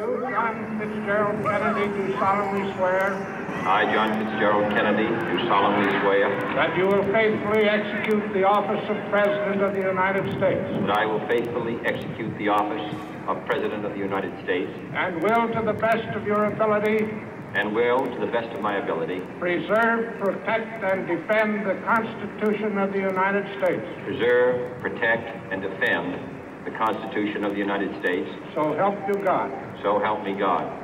You, John Fitzgerald Kennedy, do solemnly swear. I, John Fitzgerald Kennedy, do solemnly swear. That you will faithfully execute the office of President of the United States. That I will faithfully execute the office of President of the United States. And will, to the best of your ability. And will, to the best of my ability. Preserve, protect, and defend the Constitution of the United States. Preserve, protect, and defend the Constitution of the United States. So help you God. So help me God.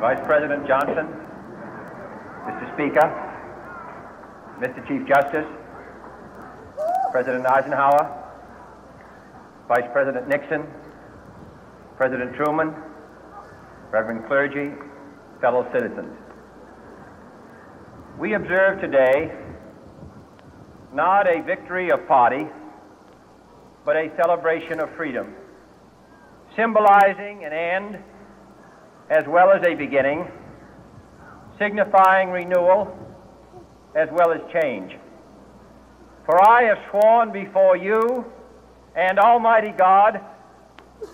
Vice President Johnson, Mr. Speaker, Mr. Chief Justice, President Eisenhower, Vice President Nixon, President Truman, Reverend clergy, fellow citizens. We observe today not a victory of party, but a celebration of freedom, symbolizing an end as well as a beginning, signifying renewal as well as change. For I have sworn before you and Almighty God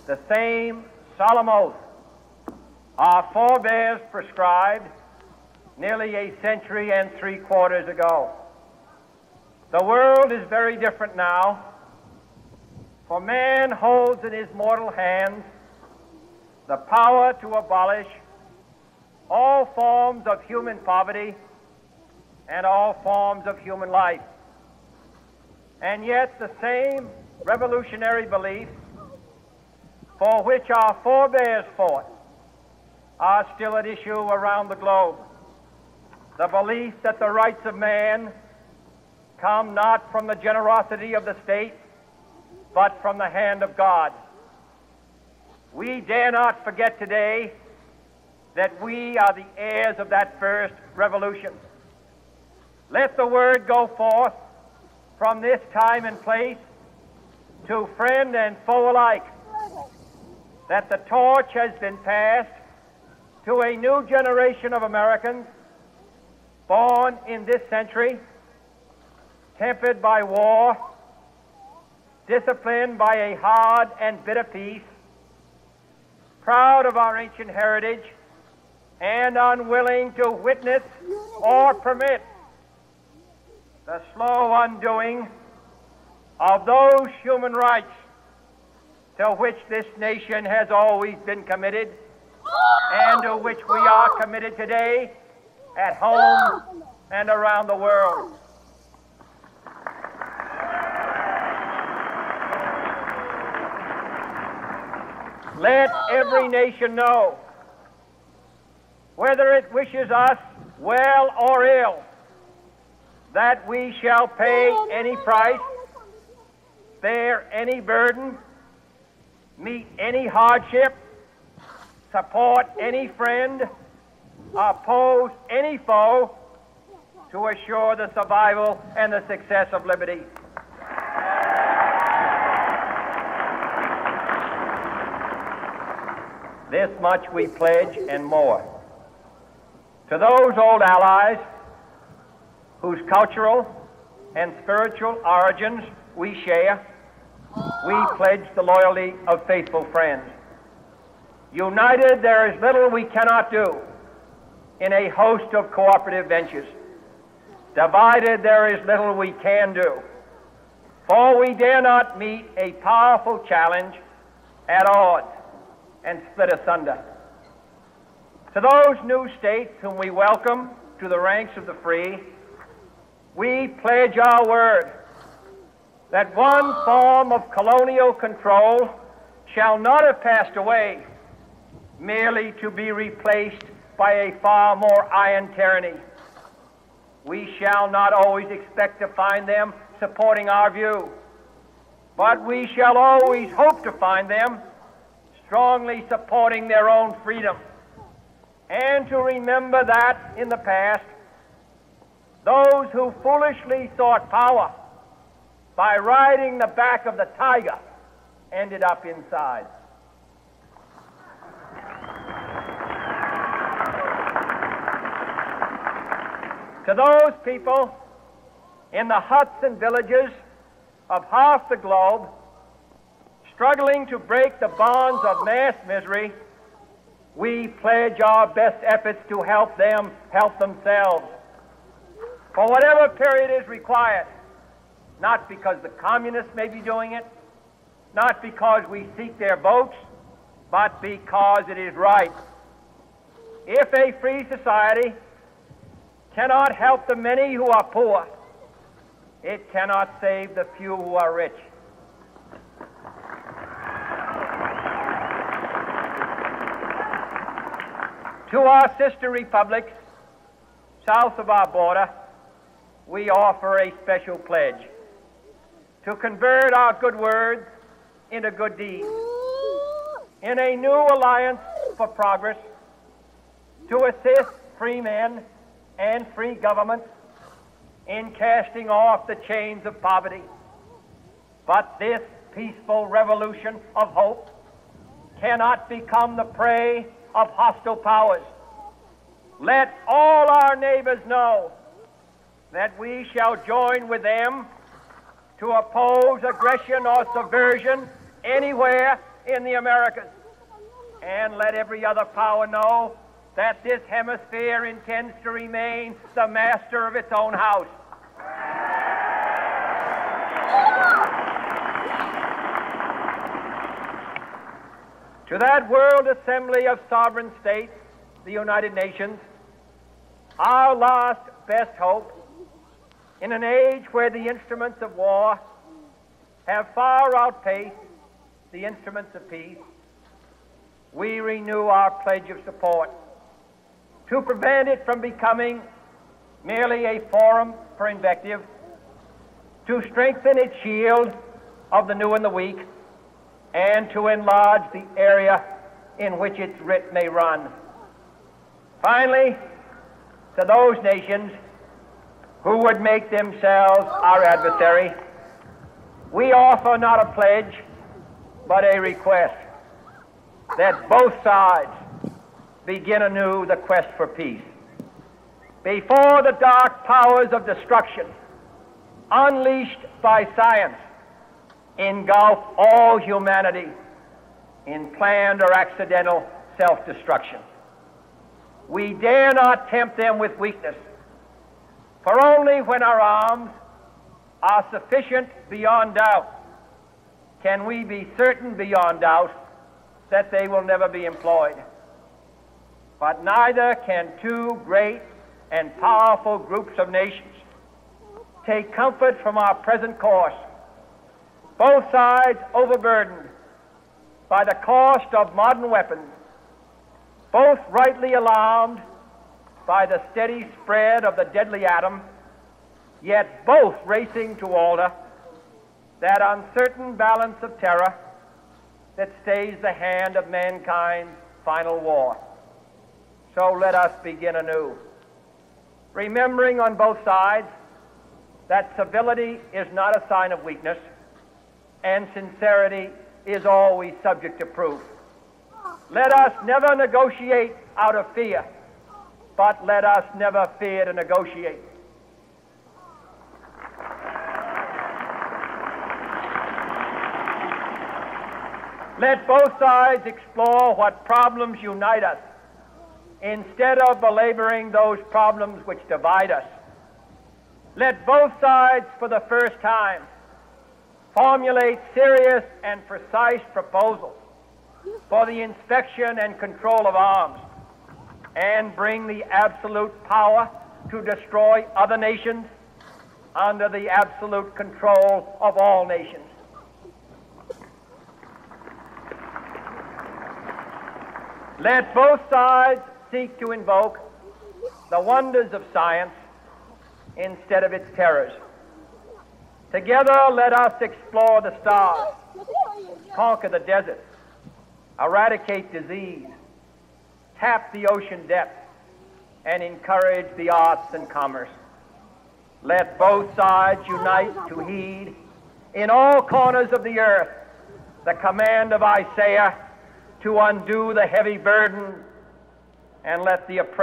the same solemn oath our forebears prescribed nearly a century and 3/4 ago. The world is very different now, for man holds in his mortal hands the power to abolish all forms of human poverty and all forms of human life. And yet the same revolutionary beliefs for which our forebears fought are still at issue around the globe. The belief that the rights of man come not from the generosity of the state, but from the hand of God. We dare not forget today that we are the heirs of that first revolution. Let the word go forth from this time and place to friend and foe alike that the torch has been passed to a new generation of Americans born in this century, tempered by war, disciplined by a hard and bitter peace, proud of our ancient heritage, and unwilling to witness or permit the slow undoing of those human rights to which this nation has always been committed and to which we are committed today at home and around the world. Let every nation know, whether it wishes us well or ill, that we shall pay any price, bear any burden, meet any hardship, support any friend, oppose any foe to assure the survival and the success of liberty. This much we pledge and more. To those old allies whose cultural and spiritual origins we share, we pledge the loyalty of faithful friends. United, there is little we cannot do in a host of cooperative ventures. Divided, there is little we can do, for we dare not meet a powerful challenge at odds and split asunder. To those new states whom we welcome to the ranks of the free, we pledge our word that one form of colonial control shall not have passed away, merely to be replaced by a far more iron tyranny. We shall not always expect to find them supporting our view, but we shall always hope to find them strongly supporting their own freedom, and to remember that in the past, those who foolishly sought power by riding the back of the tiger ended up inside. To those people in the huts and villages of half the globe struggling to break the bonds of mass misery, we pledge our best efforts to help them help themselves for whatever period is required, not because the communists may be doing it, not because we seek their votes, but because it is right. If a free society cannot help the many who are poor, it cannot save the few who are rich. To our sister republics south of our border, we offer a special pledge to convert our good words into good deeds, in a new alliance for progress, to assist free men and free governments in casting off the chains of poverty. But this peaceful revolution of hope cannot become the prey of hostile powers. Let all our neighbors know that we shall join with them to oppose aggression or subversion anywhere in the Americas. And let every other power know that this hemisphere intends to remain the master of its own house. To that World Assembly of Sovereign States, the United Nations, our last best hope, in an age where the instruments of war have far outpaced the instruments of peace, we renew our pledge of support to prevent it from becoming merely a forum for invective, to strengthen its shield of the new and the weak, and to enlarge the area in which its writ may run. Finally, to those nations who would make themselves our adversary, we offer not a pledge, but a request that both sides begin anew the quest for peace. Before the dark powers of destruction, unleashed by science, engulf all humanity in planned or accidental self-destruction, we dare not tempt them with weakness, for only when our arms are sufficient beyond doubt can we be certain beyond doubt that they will never be employed. But neither can two great and powerful groups of nations take comfort from our present course, both sides overburdened by the cost of modern weapons, both rightly alarmed by the steady spread of the deadly atom, yet both racing to alter that uncertain balance of terror that stays the hand of mankind's final war. So let us begin anew, remembering on both sides that civility is not a sign of weakness, and sincerity is always subject to proof. Let us never negotiate out of fear, but let us never fear to negotiate. Let both sides explore what problems unite us, instead of belaboring those problems which divide us. Let both sides, for the first time, formulate serious and precise proposals for the inspection and control of arms, and bring the absolute power to destroy other nations under the absolute control of all nations. Let both sides seek to invoke the wonders of science instead of its terrors. Together, let us explore the stars, conquer the deserts, eradicate disease, tap the ocean depths, and encourage the arts and commerce. Let both sides unite to heed in all corners of the earth the command of Isaiah to undo the heavy burden and let the oppressed